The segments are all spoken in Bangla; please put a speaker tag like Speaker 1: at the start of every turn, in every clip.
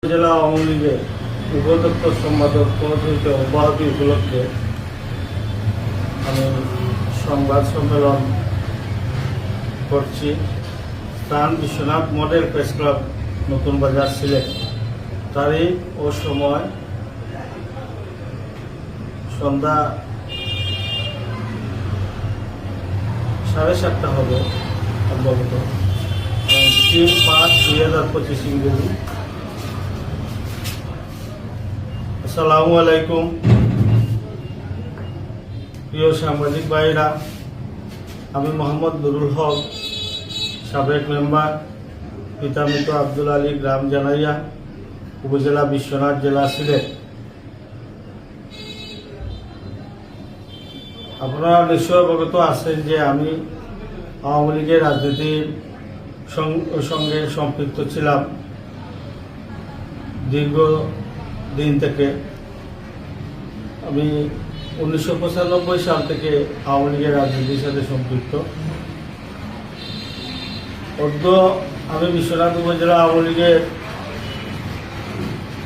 Speaker 1: জেলা আওয়ামী লীগের উপদপ্তর সম্পাদক কর্মসূচিতে অব্যাহতি উপলক্ষে আমি সংবাদ সম্মেলন করছি। স্থান বিশ্বনাথ মডেল প্রেস ক্লাব, নতুন বাজার, সিলেট। তারিখ ও সময় সন্ধ্যা 7:30 হবে সম্ভবত, 3/5/2025 ইংরেজি। আসসালামু আলাইকুম প্রিয় সাংবাদিক ভাইরা, আমি মোহাম্মদ নুরুল হক, সাবেক মেম্বার, পিতা মৃত আব্দুল আলী, গ্রাম জানাইয়া, উপজেলা বিশ্বনাথ, জেলা সিলেট। আপনারা নিশ্চয় অবগত আছেন যে আমি আওয়ামী লীগের রাজনীতির সঙ্গে সম্পৃক্ত ছিলাম দীর্ঘদিন থেকে। আমি 1995 সাল থেকে আওয়ামী লীগের রাজনীতির সাথে সম্পৃক্ত। আমি বিশ্বনাথ উপজেলা আওয়ামী লীগের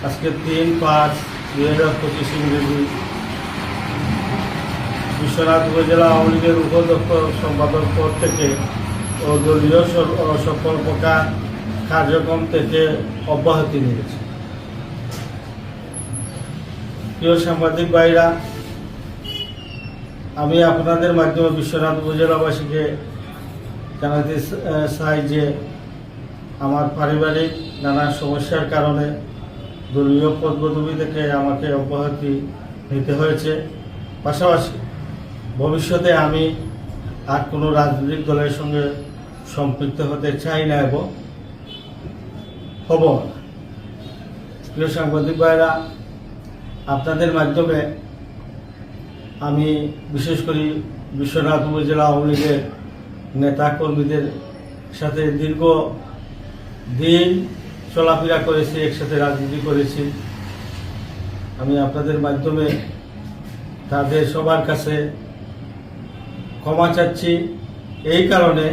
Speaker 1: আজকে 3/5/2025 ইংরেজি বিশ্বনাথ উপজেলা আওয়ামী লীগের উপদপ্তর সম্পাদক পদ থেকে ও দলীয় সকল প্রকার কার্যক্রম থেকে অব্যাহতি নিয়েছে। প্রিয় সাংবাদিক ভাইরা, আমি আপনাদের মাধ্যমে বিশ্বনাথ উপজেলাবাসীকে জানাতে চাই যে আমার পারিবারিক নানা সমস্যার কারণে দলীয় পদপদবি থেকে আমাকে অব্যাহতি নিতে হয়েছে। পাশাপাশি ভবিষ্যতে আমি আর কোনো রাজনৈতিক দলের সঙ্গে সম্পৃক্ত হতে চাই না এবং হব না। প্রিয় সাংবাদিক ভাইরা, আপনাদের মাধ্যমে আমি বিশেষ করে বিশ্বনাথ উপজেলা আওয়ামী লীগের নেতা কর্মীদের সাথে দীর্ঘদিন চলাফেরা করেছি, একসাথে রাজনীতি করেছি। আমি আপনাদের মাধ্যমে তাদের সবার কাছে ক্ষমা চাচ্ছি, এই কারণে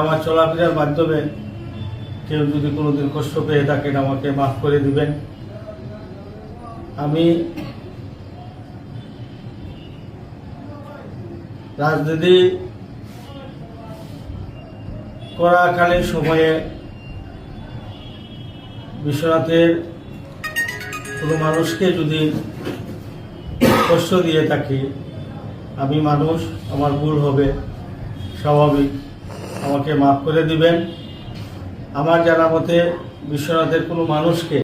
Speaker 1: আমার চলাফেরার মাধ্যমে কেউ যদি কোনোদিন কষ্ট পেয়ে থাকেন আমাকে মাফ করে দিবেন। আমি রাজনীতি করাকালীন সময়ে বিশ্বনাথের কোনো মানুষকে যদি কষ্ট দিয়ে থাকি, আমি মানুষ, আমার ভুল হবে, স্বাভাবিক, আমাকে মাফ করে দিবেন। আমার জানা মতে বিশ্বনাথের কোনো মানুষকে